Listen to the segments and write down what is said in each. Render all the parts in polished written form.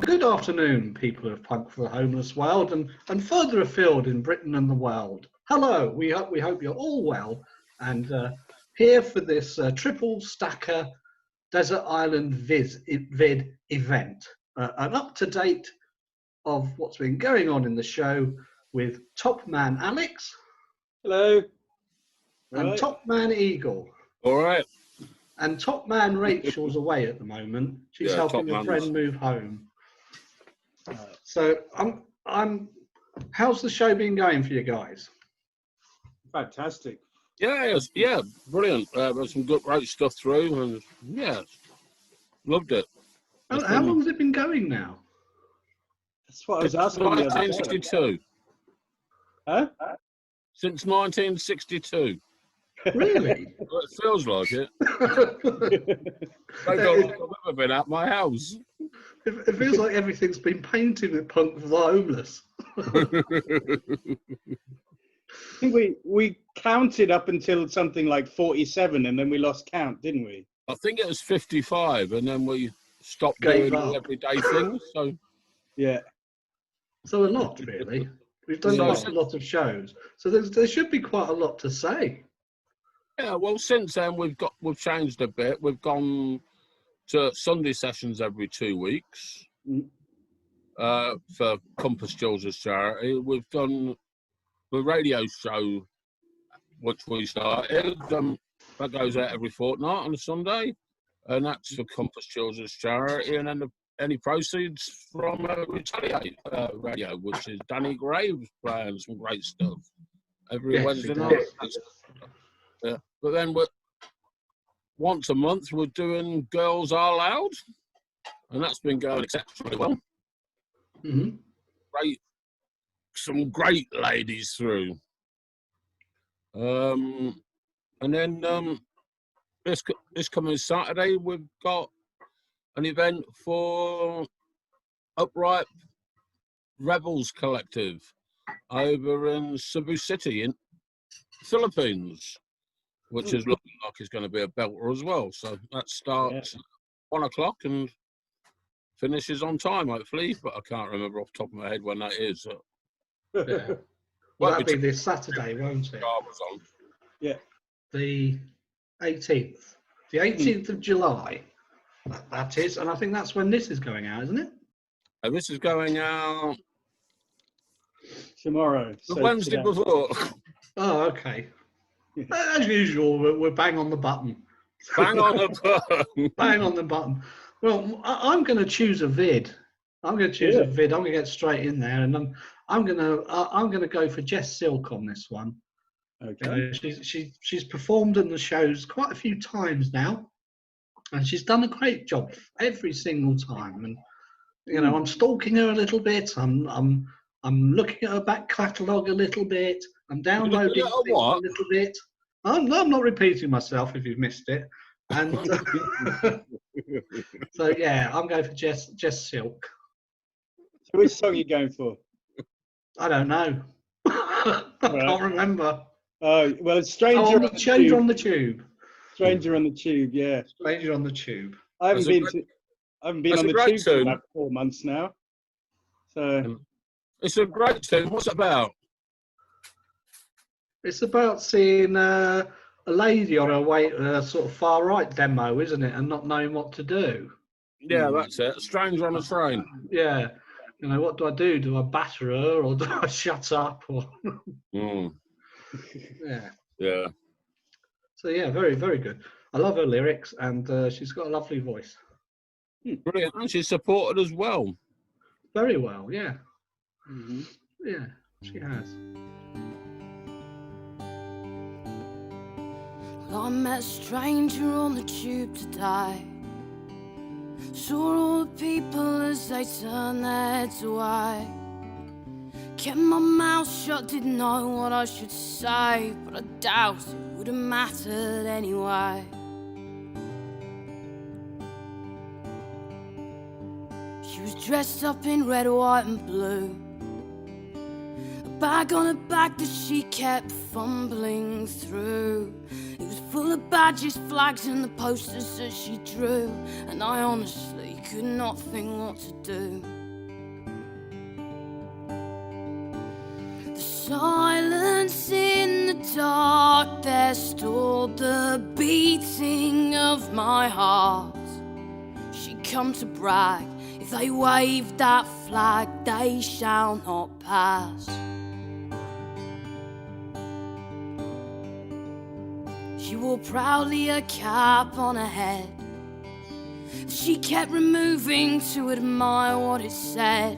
Good afternoon, people of Punk for the Homeless World and further afield in Britain and the world. Hello, we hope you're all well and here for this triple stacker Desert Island Vid event. An up-to-date of what's been going on in the show with Top Man Alex. Hello. And Top Man Eagle. All right. And Top Man Rachel's away at the moment. She's helping a friend move home. So how's the show been going for you guys? Fantastic. Yeah, brilliant. There's some good, great stuff through, and yeah, loved it. How long has it been going now? That's what I was asking. 1962. Huh? Since 1962. Really? Well, it feels like it. I don't think I've ever been at my house. It feels like everything's been painted with Punk for the Homeless. I think we counted up until something like 47, and then we lost count, didn't we? I think it was 55, and then we stopped Gave doing up. everyday things. So Yeah. So a lot, really. We've done quite a lot of shows, so there should be quite a lot to say. yeah, well, since then we've changed a bit. We've gone to Sunday sessions every 2 weeks for Compass Children's Charity. We've done the radio show, which we started. That goes out every fortnight on a Sunday, and that's for Compass Children's Charity. And then any proceeds from Retaliate Radio, which is Danny Graves playing some great stuff every Wednesday night. Yeah. But then once a month we're doing Girls Are Loud, and that's been going exceptionally well. Mm-hmm. Some great ladies through. And then this coming Saturday we've got an event for Upright Rebels Collective over in Cebu City in Philippines, which is looking like it's going to be a belter as well. So that starts at 1 o'clock and finishes on time, hopefully, but I can't remember off the top of my head when that is. Yeah. Well, that'll be this Saturday, won't it? Yeah. The 18th. The 18th of July. That is, and I think that's when this is going out, isn't it? And this is going out Tomorrow. the Wednesday before. Oh, okay. As usual, we're bang on the button. Bang on the button. Bang on the button. Well, I'm going to choose a vid. I'm going to get straight in there, and I'm going to go for Jess Silk on this one. Okay. She's performed in the shows quite a few times now, and she's done a great job every single time. And you know, I'm stalking her a little bit. I'm looking at her back catalogue a little bit. I'm downloading things a little bit. I'm not repeating myself if you've missed it. And so yeah, I'm going for Jess Silk. So which song are you going for? I don't know. I can't remember. Oh well, it's Stranger on the Stranger on the Tube. Stranger on the Tube, yeah. Stranger on the Tube. I haven't been on the tube for about 4 months now. So it's a great tune. What's it about? It's about seeing a lady on her way to a sort of far right demo, isn't it? And not knowing what to do. Yeah, that's it. Stranger on a Train. Yeah. You know, what do I do? Do I batter her or do I shut up? Or Yeah. Yeah. So yeah, very, very good. I love her lyrics, and she's got a lovely voice. Brilliant. And she's supported as well. Very well, yeah. Mm-hmm. Yeah, she has. Well, I met a stranger on the tube today. Saw all the people as they turned their heads away. Kept my mouth shut, didn't know what I should say, but I doubt it would have mattered anyway. She was dressed up in red, white and blue, a bag on her back that she kept fumbling through. It was full of badges, flags and the posters that she drew, and I honestly could not think what to do. The silence in the dark, there stood the beating of my heart. She'd come to brag, if they wave that flag, they shall not pass. She wore proudly a cap on her head. She kept removing to admire what it said.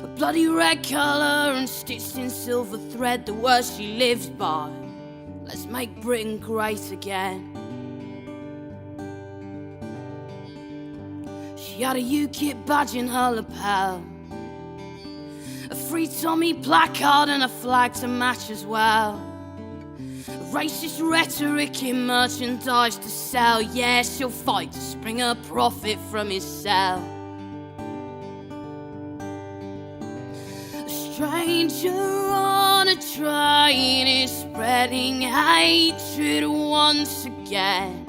A bloody red colour and stitched in silver thread, the words she lives by: let's make Britain great again. She had a UKIP badge in her lapel, a Free Tommy placard and a flag to match as well. Racist rhetoric in merchandise to sell. Yeah, she'll fight to spring a profit from his cell. A stranger on a train is spreading hatred once again.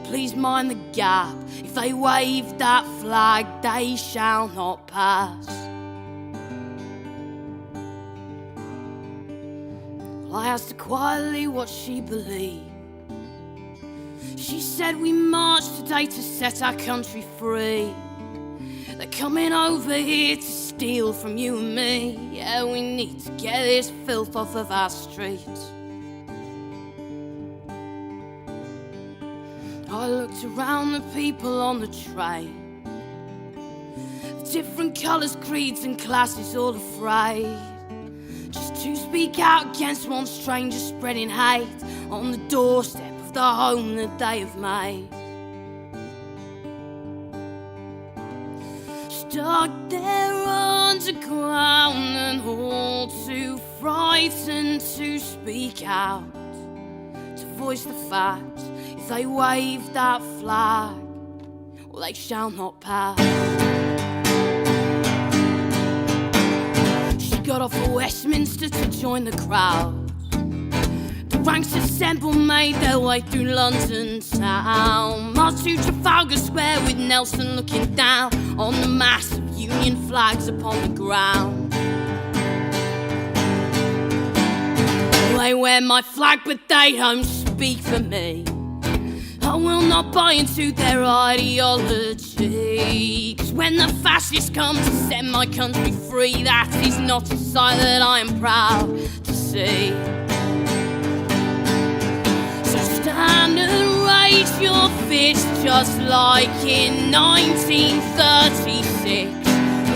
Please mind the gap, if they wave that flag, they shall not pass. I asked her quietly what she believed. She said we marched today to set our country free. They're coming over here to steal from you and me. Yeah, we need to get this filth off of our streets. I looked around the people on the train, different colours, creeds and classes, all afraid just to speak out against one stranger spreading hate on the doorstep of the home that they have made. Stuck there underground and all too frightened to speak out, to voice the facts. If they wave that flag, well, they shall not pass. Got off at Westminster to join the crowd. The ranks assembled made their way through London town. Marched to Trafalgar Square with Nelson looking down on the mass of Union flags upon the ground. They wear my flag but they don't speak for me. I will not buy into their ideology, 'cause when the fascists come to set my country free, that is not a sight that I am proud to see. So stand and raise your fist just like in 1936.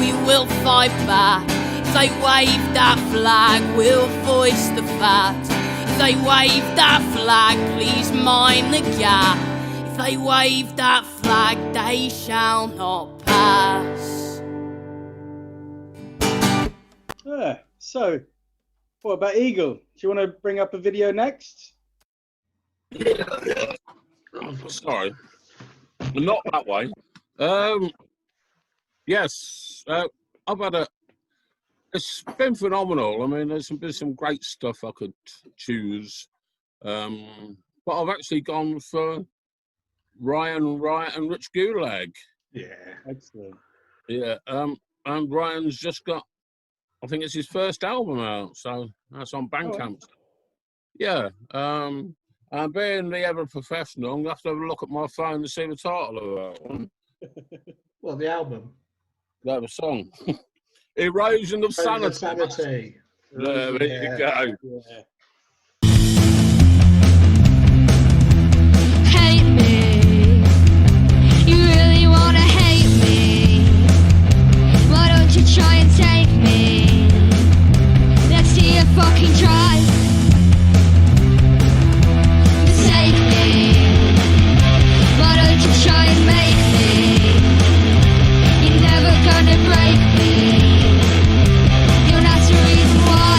We will fight back. If they wave that flag, we'll voice the fact. If they wave that flag, please mind the gap. If they wave that flag, they shall not pass. So, what about Eagle? Do you want to bring up a video next? Sorry, not that way. Yes, I've had a. It's been phenomenal. I mean, there's been some great stuff I could choose, but I've actually gone for Ryan Wright and Rich Gulag. Yeah, Excellent. Yeah, and Ryan's just got, I think it's his first album out, so that's on Bandcamp. Yeah, and being the ever professional, I'm gonna have to have a look at my phone to see the title of that one. well, the album. That was a song. Erosion of Sanity. Sanity. There you go. Yeah. Hate me. You really wanna hate me? Why don't you try and take me? Let's see you fucking try. Save me. Why don't you try and make me? You're never gonna break me. You're not the reason why.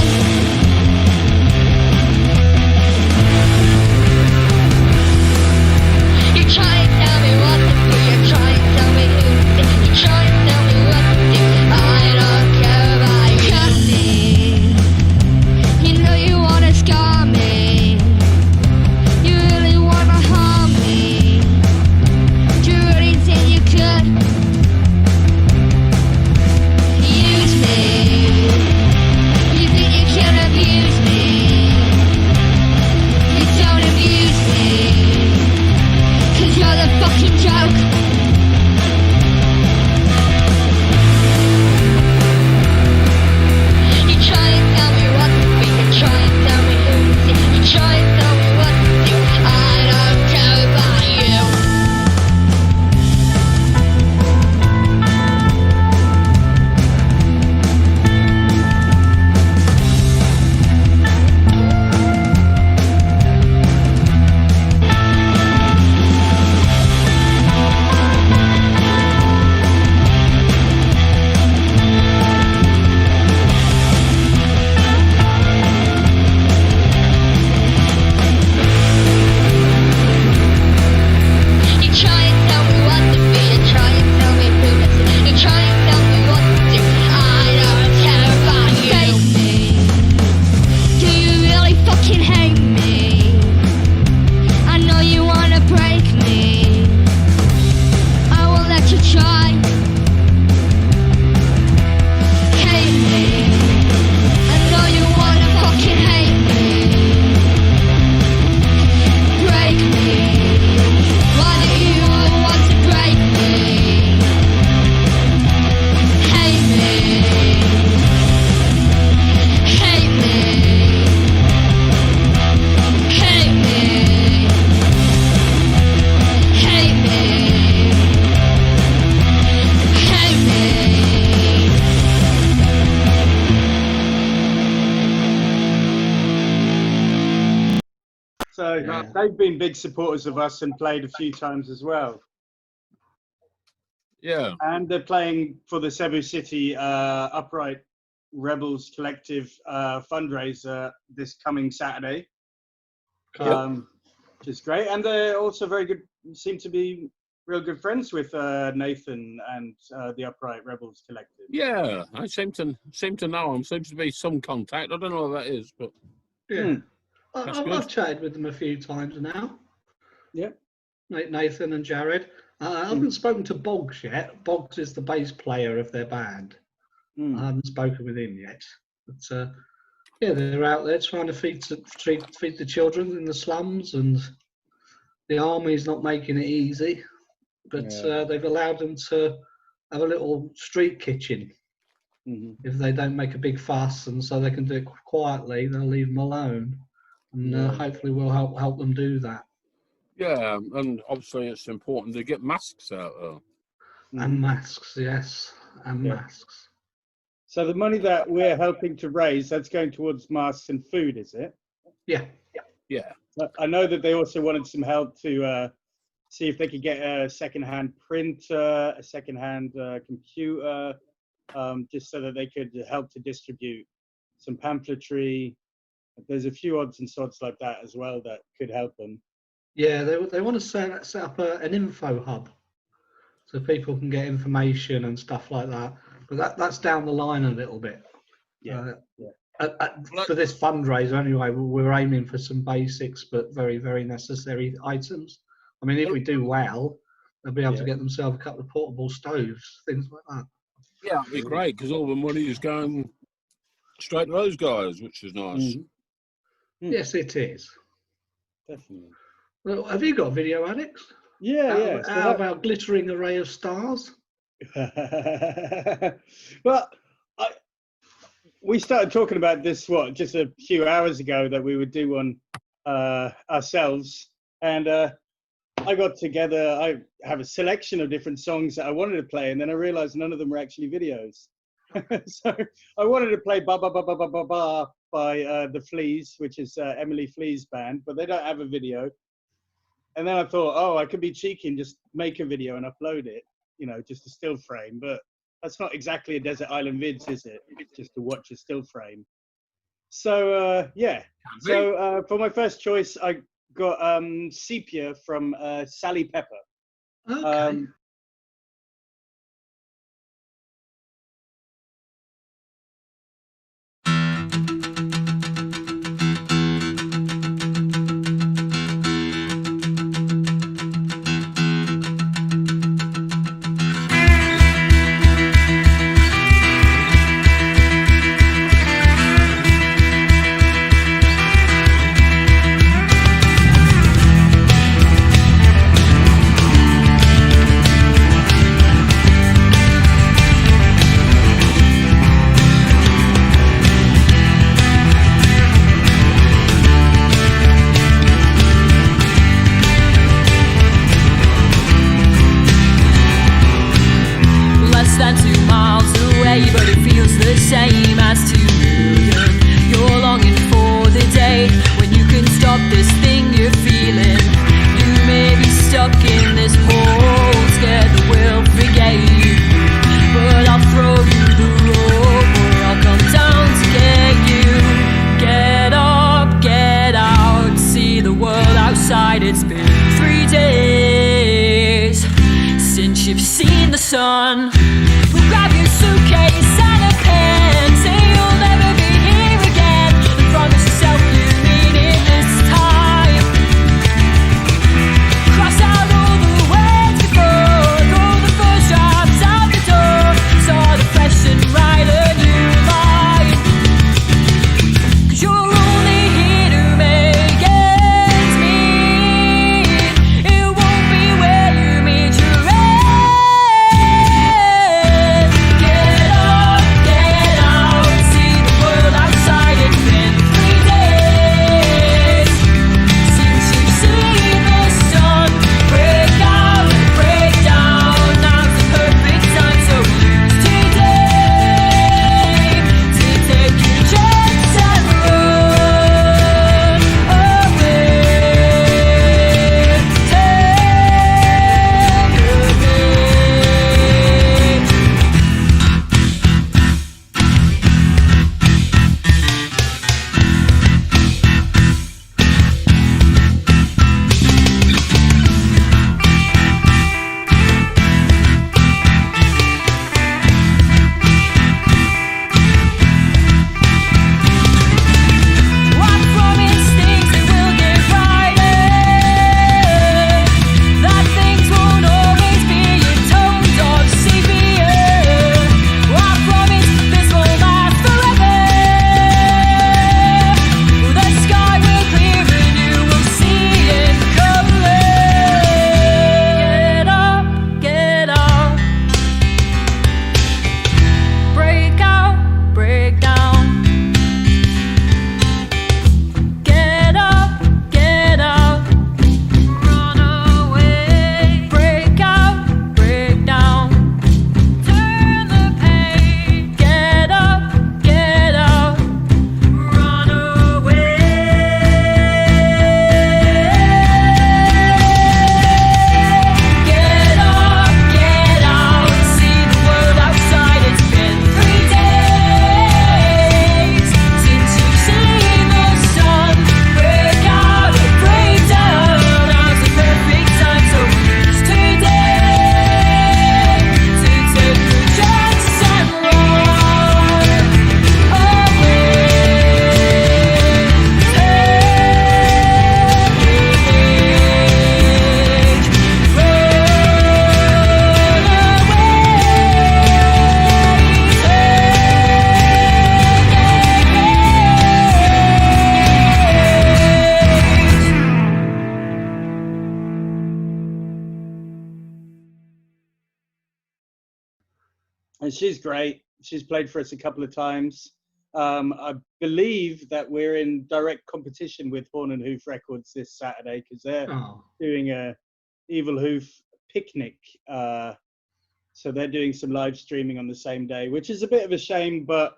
you try? Hate me. I know you wanna fucking hate me. Break me. Why do you all want to break me? Hate me. Hate me. Hate me. Hate me. Hate me. So Yeah. they've been big supporters of us and played a few times as well. Yeah. And they're playing for the Cebu City Upright Rebels Collective fundraiser this coming Saturday, which is great. And they're also very good, seem to be real good friends with Nathan and the Upright Rebels Collective. Yeah, I seem to know him. Seems to be some contact. I don't know what that is, but Yeah. That's I've good. chatted with them a few times now. Yeah. Nathan and Jared. I haven't spoken to Boggs yet. Boggs is the bass player of their band. I haven't spoken with him yet. But yeah, they're out there trying to feed the children in the slums, and the army's not making it easy. But they've allowed them to have a little street kitchen. If they don't make a big fuss, and so they can do it quietly, they'll leave them alone. And hopefully we'll help them do that. yeah, and obviously it's important to get masks out there. And masks, yes, and masks. So the money that we're helping to raise, that's going towards masks and food, is it? Yeah. Yeah. But I know that they also wanted some help to see if they could get a second-hand printer, a second-hand computer, just so that they could help to distribute some pamphletry. There's a few odds and sods like that as well that could help them. Yeah, they want to set up an info hub so people can get information and stuff like that. But that's down the line a little bit. Yeah. For this fundraiser, anyway, we're aiming for some basics but very, very necessary items. I mean, if we do well, they'll be able to get themselves a couple of portable stoves, things like that. Yeah, it'd be great because all the money is going straight to those guys, which is nice. Yes, it is. Definitely. Well, have you got a video, Alex? Yeah, How about glittering array of stars? Well, we started talking about this, just a few hours ago, that we would do one ourselves. And I got together, I have a selection of different songs that I wanted to play, and then I realized none of them were actually videos. So I wanted to play Ba Ba Ba Ba Ba Ba Ba by The Fleas, which is Emily Flea's band, but they don't have a video. And then I thought, I could be cheeky and just make a video and upload it, just a still frame. But that's not exactly a Desert Island Vids, is it? It's just to watch a still frame. So, yeah. So for my first choice, I got Sepia from Sally Pepper. Okay. It's been 3 days since you've seen the sun. Well, grab your suitcase and a pen, say you'll never be here again, and promise yourself you mean it this time. Cross out all the words before, all the first and she's great. She's played for us a couple of times. I believe that we're in direct competition with Horn and Hoof Records this Saturday because they're doing a Evil Hoof picnic. So they're doing some live streaming on the same day, which is a bit of a shame, but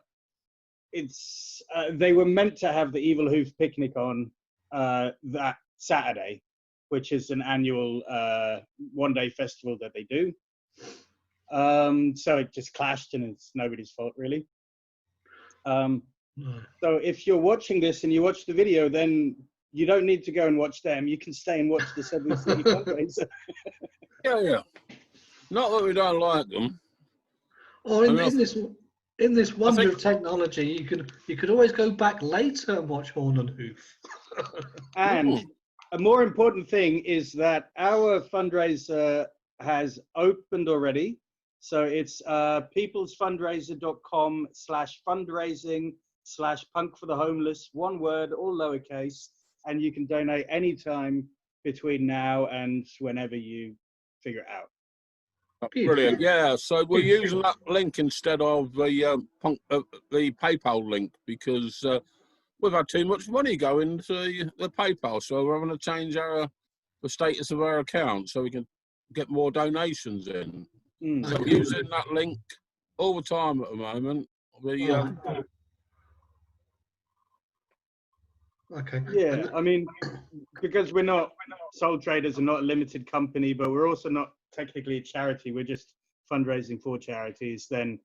it's they were meant to have the Evil Hoof picnic on that Saturday, which is an annual one-day festival that they do. So it just clashed, and it's nobody's fault, really. So if you're watching this and you watch the video, then you don't need to go and watch them. You can stay and watch the Suddenly City fundraiser. Yeah. Not that we don't like them. Or in this wonder of technology, you could always go back later and watch Horn and Hoof. And a more important thing is that our fundraiser has opened already. So it's peoplesfundraiser.com/fundraising/punk for the homeless, one word, all lowercase, and you can donate anytime between now and whenever you figure it out. Brilliant. Yeah, so we're using that link instead of the PayPal link because we've had too much money going to the PayPal, so we're going to change the status of our account so we can get more donations in. So we're using that link all the time at the moment. Okay. Yeah, I mean, because we're not sole traders and not a limited company, but we're also not technically a charity, we're just fundraising for charities, then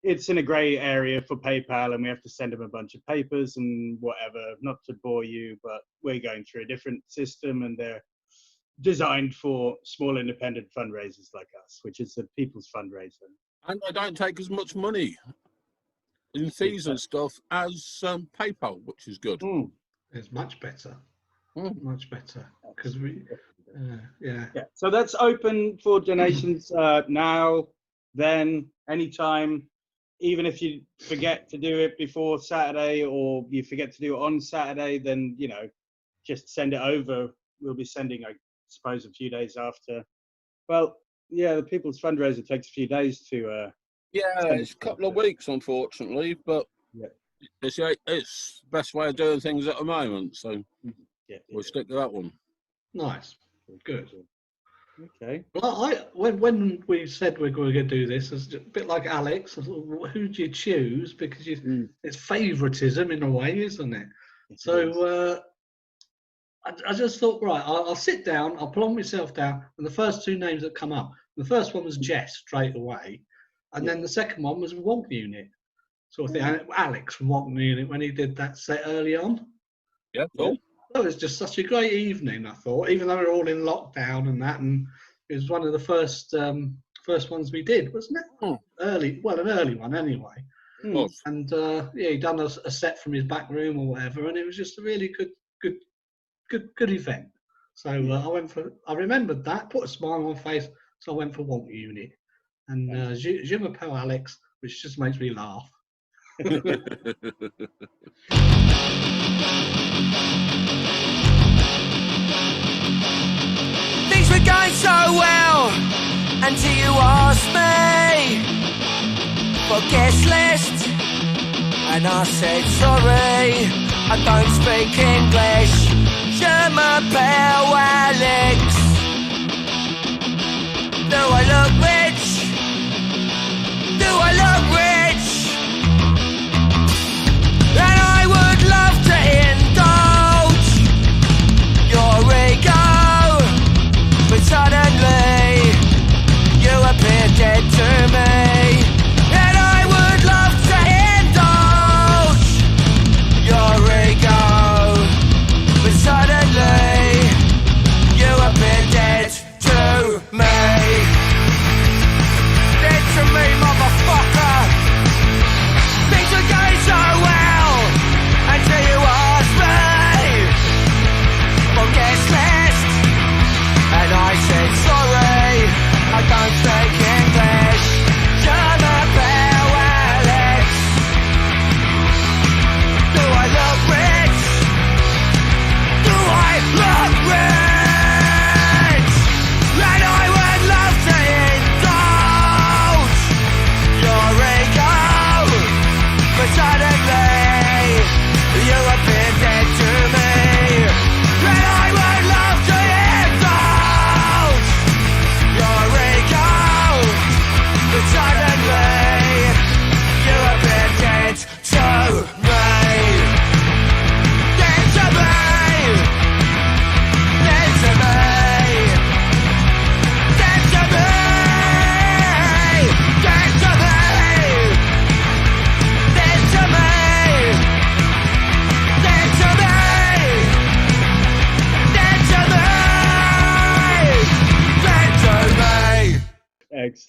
it's in a grey area for PayPal and we have to send them a bunch of papers and whatever, not to bore you, but we're going through a different system and they're designed for small independent fundraisers like us, which is the People's Fundraiser. And they don't take as much money in fees and stuff as PayPal, which is good. It's much better. Much better. Because we... yeah. So that's open for donations now, then, anytime. Even if you forget to do it before Saturday or you forget to do it on Saturday, then, you know, just send it over. We'll be sending, I suppose, a few days after. Well, yeah, the People's Fundraiser takes a few days to... it's a couple of weeks, unfortunately, but it's the best way of doing things at the moment, so we'll stick to that one. Nice. Good. Okay. Well, when we said we're going to do this, it's a bit like Alex. Who do you choose? Because it's favouritism in a way, isn't it? So I just thought, right, I'll sit down, I'll plonk myself down, and the first two names that come up. The first one was Jess straight away, and then the second one was Wonk Unit. Sort of thing. Alex from Wonk Unit when he did that set early on. Yeah, cool. It was just such a great evening, I thought, even though we were all in lockdown and that, and it was one of the first ones we did, wasn't it? An early one anyway. And he'd done a set from his back room or whatever, and it was just a really good event. So I remembered that, put a smile on my face, so I went for Wonk Unit. And Je m'appelle Alex, which just makes me laugh. Things were going so well until you asked me for guest list, and I said sorry, I don't speak English. Je m'appelle Alex. Do I look rich? Do I look rich? And I would love to indulge your ego, but suddenly you appear dead to me. And I would love to indulge your ego, but suddenly you appear dead to me.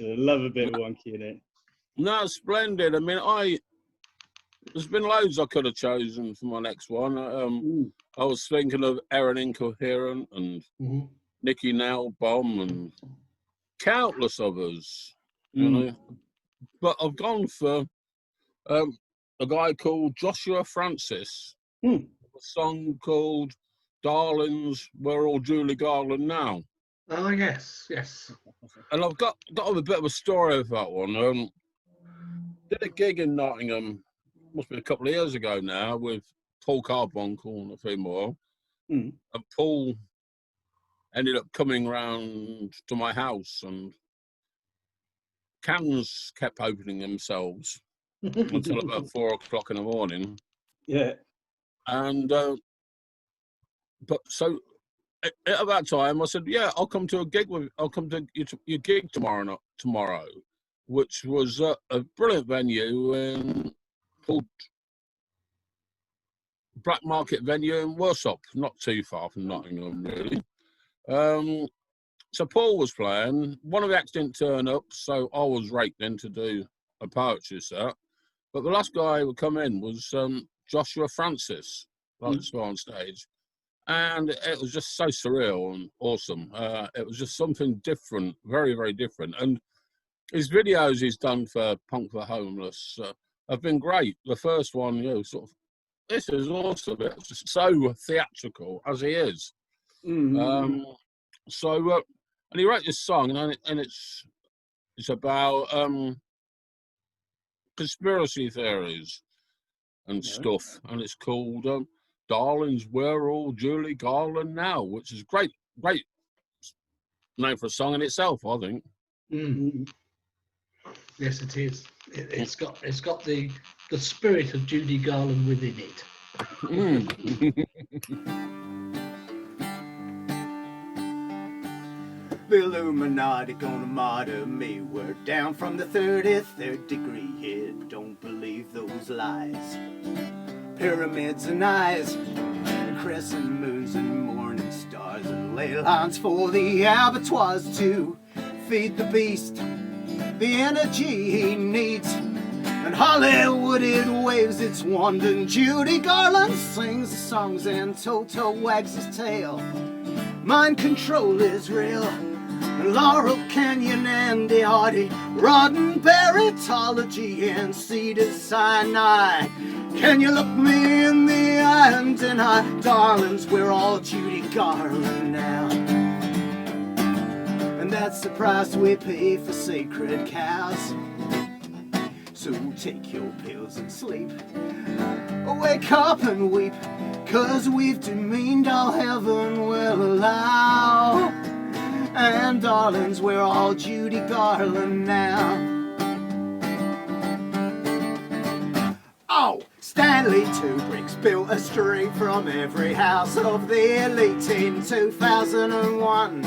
I love a bit of wonky in it. No, splendid. I mean, there's been loads I could have chosen for my next one. I was thinking of Erin Incoherent and Nicky Nailbomb and countless others, you know. But I've gone for a guy called Joshua Francis, a song called Darlings, We're All Julie Garland Now. Oh, yes. And I've got a bit of a story of that one. Did a gig in Nottingham, must be a couple of years ago now, with Paul Carbuncle and a few more. And Paul ended up coming round to my house, and cans kept opening themselves until about 4 o'clock in the morning. Yeah. And but so at that time I said, yeah, I'll come to your gig tomorrow, which was a brilliant venue called Black Market Venue in Worsop, not too far from Nottingham, really. So Paul was playing. One of the acts didn't turn up, so I was raked in to do a poetry set. But the last guy who come in was Joshua Francis, to go on stage. And it was just so surreal and awesome. It was just something different, very, very different. And his videos he's done for Punk for Homeless have been great. The first one, sort of, this is awesome. It's just so theatrical as he is. And he wrote this song, and it's about conspiracy theories and stuff, and it's called Darlings, We're All Julie Garland Now, which is great name for a song in itself, I think. Yes, it is. It's got the spirit of Judy Garland within it. The Illuminati gonna martyr me. We're down from the 33rd degree here. Don't believe those lies. Pyramids and eyes, and crescent moons and morning stars, and ley lines for the abattoirs to feed the beast the energy he needs. And Hollywood, it waves its wand, and Judy Garland sings the songs, and Toto wags his tail. Mind control is real. Laurel Canyon, Andy Hardy, Roddenberrytology, and Cedar Sinai. Can you look me in the eye and deny, darlings, we're all Judy Garland now. And that's the price we pay for sacred cows. So take your pills and sleep. Wake up and weep, 'cause we've demeaned all heaven will allow. And darlings, we're all Judy Garland now. Oh, Stanley Kubrick's built a street from every house of the elite in 2001.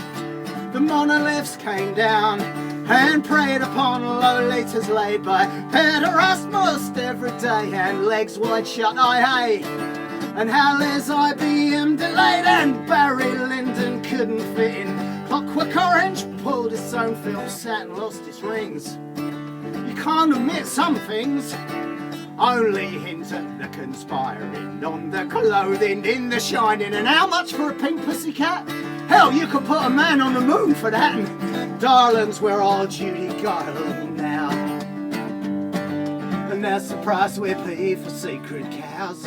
The monoliths came down and preyed upon Lolitas laid by pederast most every day, and legs wide shut, hey. And Halley's IBM delayed, and Barry Lyndon couldn't fit in. Clockwork Orange pulled his own film set and lost his rings. You can't omit some things, only hint at the conspiring on the clothing in The Shining. And how much for a pink pussycat? Hell, you could put a man on the moon for that. And darlings, we're all Judy Garland now. And that's the price we pay for sacred cows.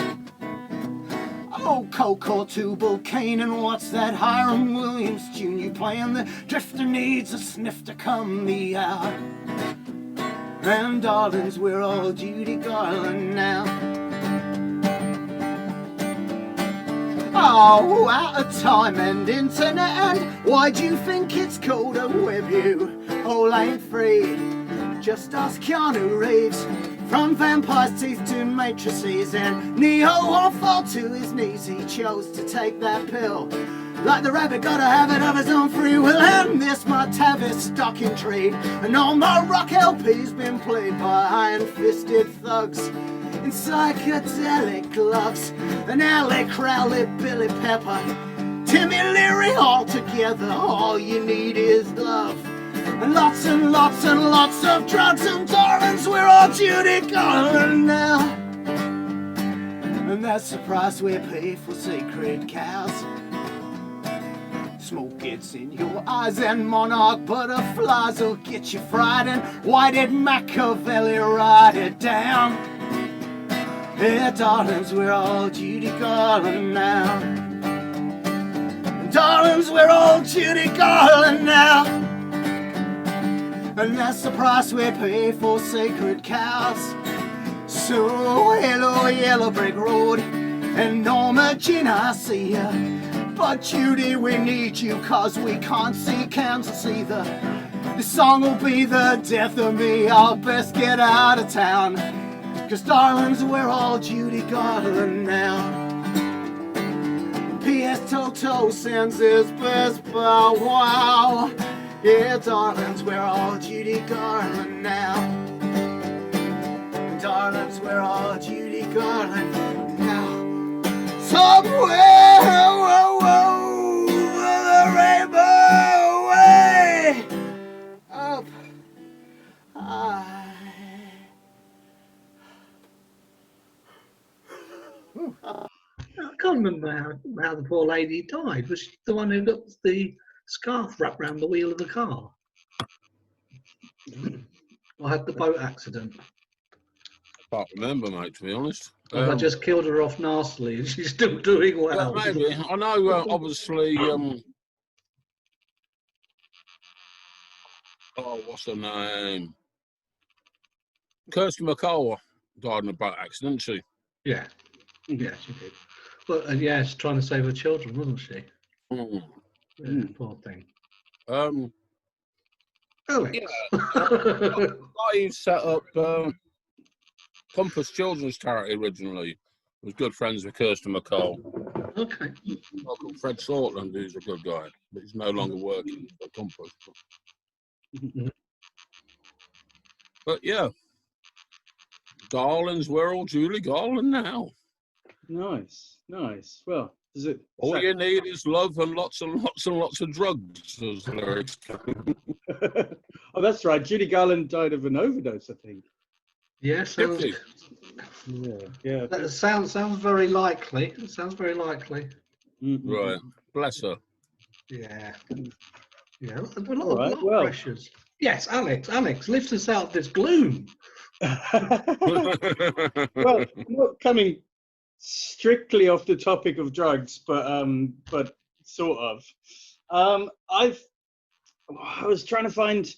Oh, Coco Tubal Kane, and what's that Hiram Williams Jr. playing? The drifter needs a sniff to come the hour. And darlings, we're all Judy Garland now. Oh, out of time and internet, and why do you think it's called a web view? All ain't free, just ask Keanu Reeves. From vampire's teeth to matrices, and Neo won't fall to his knees. He chose to take that pill. Like the rabbit, gotta have it of his own free will. And this might have his stock in trade. And all my rock LP's been played by iron-fisted thugs in psychedelic gloves. And Alley Crowley, Billy Pepper, Timmy Leary, all together. All you need is love. and lots of drugs, and darlings, we're all Judy Garland now. And that's the price we pay for sacred cows. Smoke gets in your eyes and monarch butterflies will get you fried, and why did Machiavelli write it down? Yeah, darlings, we're all Judy Garland now. Darlings, we're all Judy Garland now. And that's the price we pay for sacred cows. So hello, yellow brick road, and Norma Jean, I see ya. But Judy, we need you, cause we can't see Kansas either. This song will be the death of me, I'll best get out of town. Cause darlings, we're all Judy Garland now. P.S. Toto sends his best bow wow. Yeah, darlings, we're all Judy Garland now. Darlings, we're all Judy Garland now. Somewhere over the rainbow way up high. I can't remember how the poor lady died. Was she the one who got the scarf wrapped around the wheel of the car? Or had the boat accident? Can't remember, mate, to be honest. I just killed her off nastily and she's still doing well. Maybe. I know, obviously, what's her name? Kirsty McCall died in a boat accident, didn't she? Yeah. Yeah, she did. But yeah, she's trying to save her children, wasn't she? Yeah, poor thing. Alex. Yeah. I set up Compass Children's Charity originally. I was good friends with Kirsty McCall. Okay. Uncle Fred Sortland, who's a good guy, but he's no longer working for Compass. But yeah, darlings, we're all Julie Garland now. Nice, nice. Well, is it? All you need is love and lots and lots and lots of drugs, as the lyrics go. Oh, that's right. Judy Garland died of an overdose, I think. Yes. Yeah. That sounds very likely. It sounds very likely. Right. Bless her. Yeah. Yeah. A lot of pressures. Yes, Alex, lift us out of this gloom. Well, not coming strictly off the topic of drugs, but sort of. I was trying to find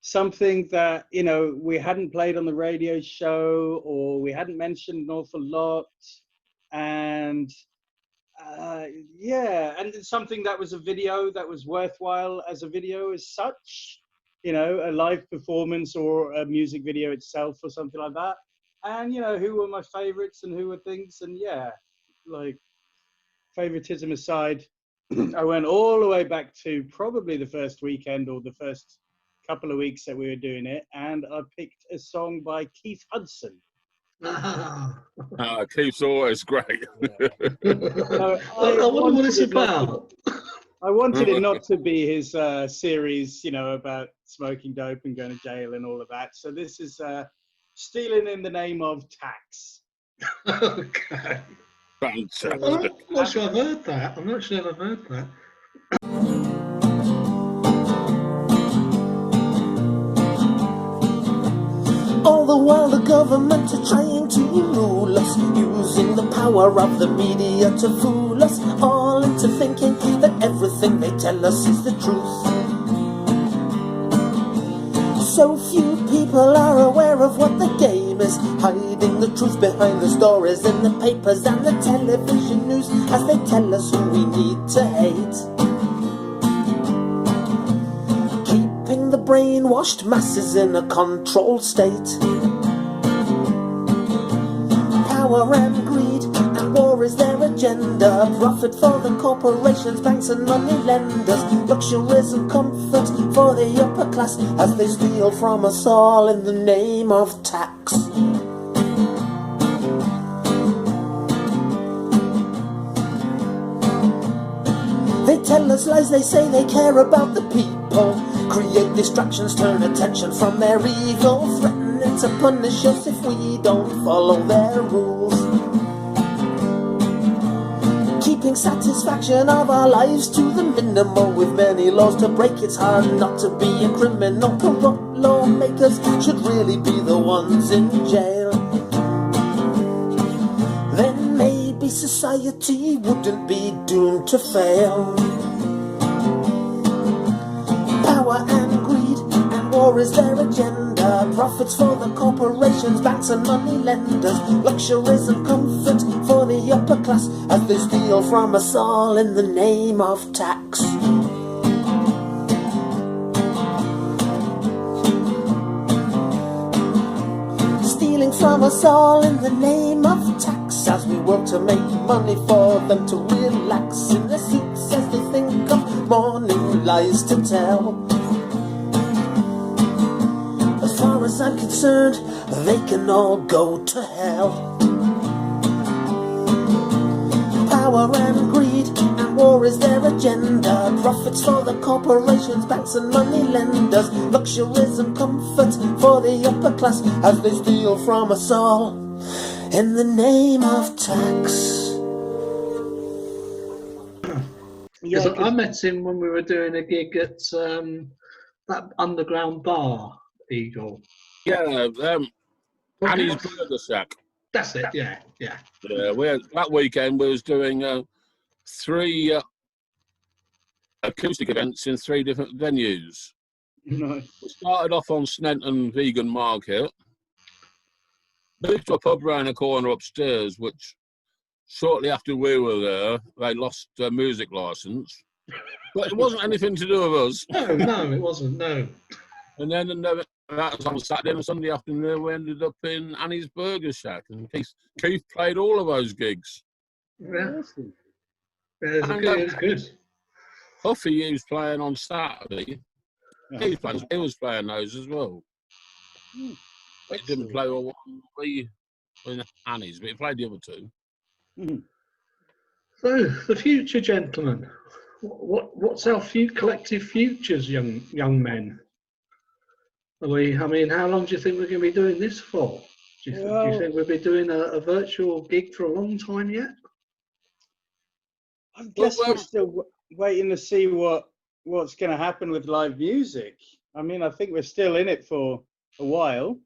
something that, you know, we hadn't played on the radio show or we hadn't mentioned an awful lot, and and it's something that was a video that was worthwhile as a video as such, you know, a live performance or a music video itself or something like that. And, you know, who were my favorites and who were things, and yeah, like, favoritism aside, I went all the way back to probably the first weekend or the first couple of weeks that we were doing it, and I picked a song by Keith Hudson. Keith's always great. I wonder what it's about. I wanted it not to be his series, you know, about smoking dope and going to jail and all of that. So this is Stealing in the Name of Tax. Okay. Fantastic. I'm not sure I've heard that. All the while the government are trying to rule us, using the power of the media to fool us all into thinking that everything they tell us is the truth. So few people are aware of what the game is, hiding the truth behind the stories in the papers and the television news as they tell us who we need to hate. Keeping the brainwashed masses in a controlled state. Power and greed and war is their agenda. Profit for the corporations, banks and money lenders. Luxuries and comfort for the upper class as they steal from us all in the name of tax. They tell us lies, they say they care about the people. create distractions, turn attention from their evil, threatening to punish us if we don't follow their rules. Keeping satisfaction of our lives to the minimum, with many laws to break, it's hard not to be a criminal. Corrupt lawmakers should really be the ones in jail. Then maybe society wouldn't be doomed to fail. Power and greed and war is their agenda. Profits for the corporations, banks and money lenders. Luxuries and comfort for the upper class, as they steal from us all in the name of tax. Stealing from us all in the name of tax, as we work to make money for them to relax in their seats as they think of morning lies to tell. As far as I'm concerned, they can all go to hell. Power and greed and war is their agenda. Profits for the corporations, banks and money lenders. Luxuries and comfort for the upper class, as they steal from us all in the name of tax. Because I met him when we were doing a gig at that underground bar, Eagle. Yeah, Annie's Burger Shack. That's it, yeah. Yeah, that weekend we was doing 3 acoustic events in 3 different venues. Nice. We started off on Snetton Vegan Market, moved to a pub round the corner upstairs, which shortly after we were there, they lost their music licence. But it wasn't anything to do with us. No, it wasn't, no. And then that was on Saturday and Sunday afternoon, we ended up in Annie's Burger Shack. And Keith played all of those gigs. Yeah, it was good. Huffy, he was playing on Saturday. He was playing those as well. He didn't play all in Annie's, but he played the other 2. So, the future, gentlemen. What's our collective futures, young men? I mean, how long do you think we're going to be doing this for? Do you think we'll be doing a virtual gig for a long time yet? I guess we're still waiting to see what's going to happen with live music. I mean, I think we're still in it for a while.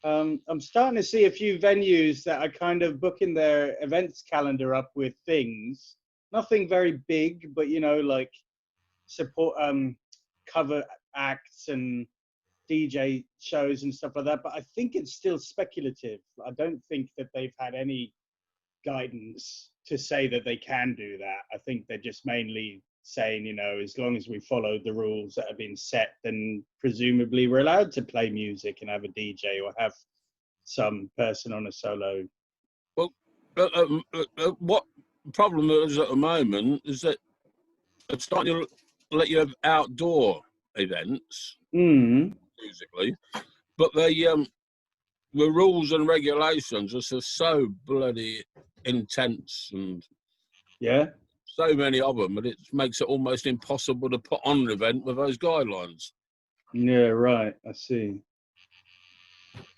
I'm starting to see a few venues that are kind of booking their events calendar up with things. Nothing very big, but, you know, like support, cover acts and DJ shows and stuff like that. But I think it's still speculative. I don't think that they've had any guidance to say that they can do that. I think they're just mainly saying, you know, as long as we follow the rules that have been set, then presumably we're allowed to play music and have a DJ or have some person on a solo. Well, what the problem is at the moment is that it's starting to let you have outdoor events musically, but the rules and regulations are just so bloody intense, and so many of them, and it makes it almost impossible to put on an event with those guidelines. Yeah, right. I see.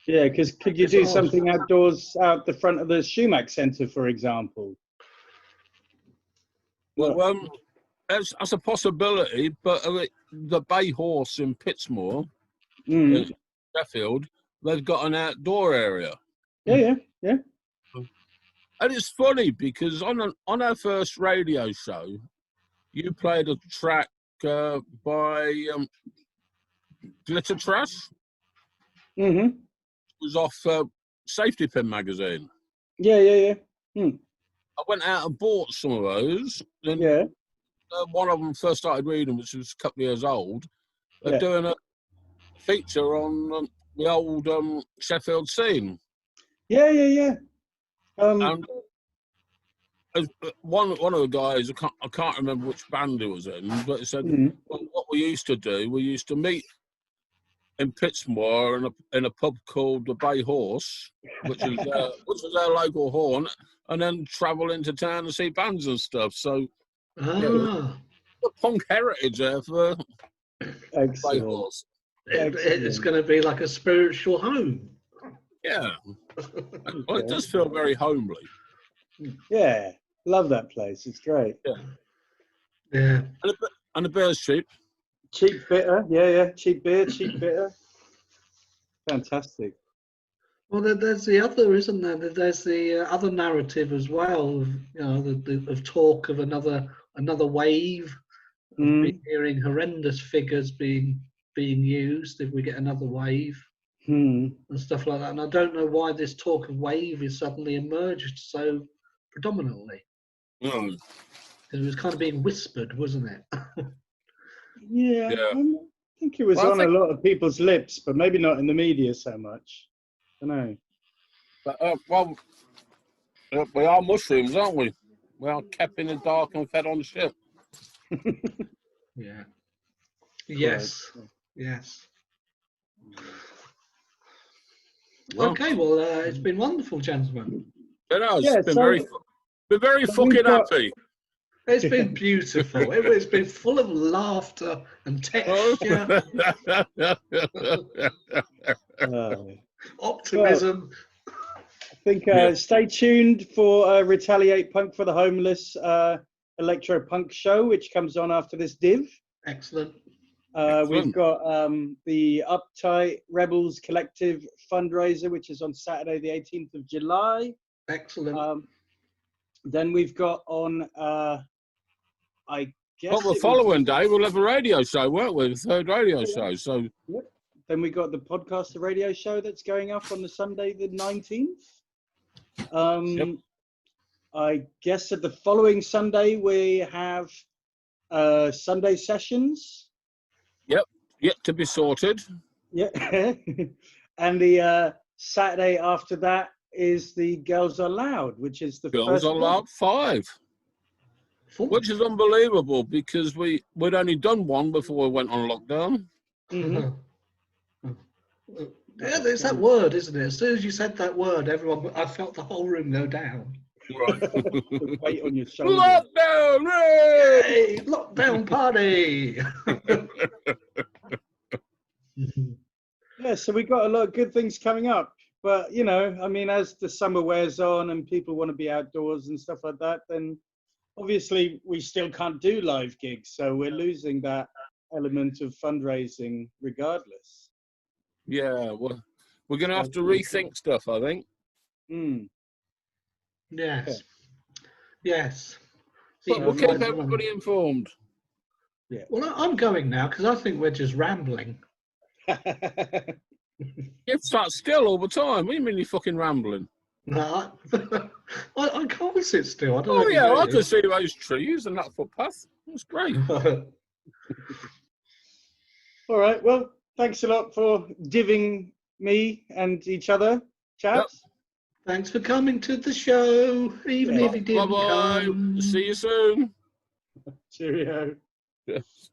Yeah, because could you do something outdoors out the front of the Schumacher Centre, for example? Well, that's a possibility, but the Bay Horse in Pittsmore, in Sheffield, they've got an outdoor area. Yeah. And it's funny because on our first radio show, you played a track by Glitter Trash. It was off Safety Pin magazine. Yeah. I went out and bought some of those. And one of them first started reading, which was a couple of years old. They're doing a feature on the old Sheffield scene. Yeah. And one of the guys, I can't remember which band it was in, but he said, well, what we used to do, we used to meet in Pittsmore in a pub called the Bay Horse, which was our local horn, and then travel into town and see bands and stuff. So the punk heritage there for Play Excellent. horse. It's going to be like a spiritual home. Yeah. Well, it does feel very homely. Yeah, love that place. It's great. Yeah. And the beer's cheap. Cheap bitter. Yeah. Cheap beer, cheap bitter. Fantastic. Well, there's the other, isn't there? There's the other narrative as well. Of, you know, of talk of another wave. Of hearing horrendous figures being used if we get another wave and stuff like that. And I don't know why this talk of wave is suddenly emerged so predominantly. Mm. Because it was kind of being whispered, wasn't it? Yeah. Yeah. I think it was Well, I on think- a lot of people's lips, but maybe not in the media so much. I don't know. But, we are Muslims, aren't we? We are kept in the dark and fed on ship. Yeah. Yes. Yes. Well, Okay. Well, it's been wonderful, gentlemen. It's been very fucking happy. It's been beautiful. It's been full of laughter and texture, optimism. I think stay tuned for Retaliate Punk for the Homeless electro punk show, which comes on after this div. Excellent. We've got the Uptight Rebels Collective fundraiser, which is on Saturday, the 18th of July. Excellent. Then we've got on, I guess. Well, the following day we'll have a radio show, won't we? The third radio show. So. Yep. Then we got the podcast, the radio show that's going up on the Sunday, the 19th. I guess that the following Sunday we have Sunday sessions. Yep, yet to be sorted. Yeah. And the Saturday after that is the Girls Are Loud, which is the Girls first Are Loud 5. Which is unbelievable because we'd only done one before we went on lockdown. Yeah, there's that word, isn't it? As soon as you said that word, I felt the whole room go down. Right. Weight on your shoulder. Lockdown! Yay! Lockdown party! Yeah, so we got a lot of good things coming up. But, you know, I mean, as the summer wears on and people want to be outdoors and stuff like that, then obviously we still can't do live gigs. So we're losing that element of fundraising regardless. Yeah, well, we're going to have to rethink stuff, I think. Yes. Yes. But we'll keep everybody informed. Yeah. Well, I'm going now because I think we're just rambling. You start still all the time. What do you mean you're fucking rambling? No, I can't sit still. I don't know Oh, if yeah, you I do. could see those trees and that footpath. It's great. All right. Well, thanks a lot for divvying me and each other, chaps. Thanks for coming to the show, even if you didn't Bye-bye. come. See you soon. Cheerio. Yes.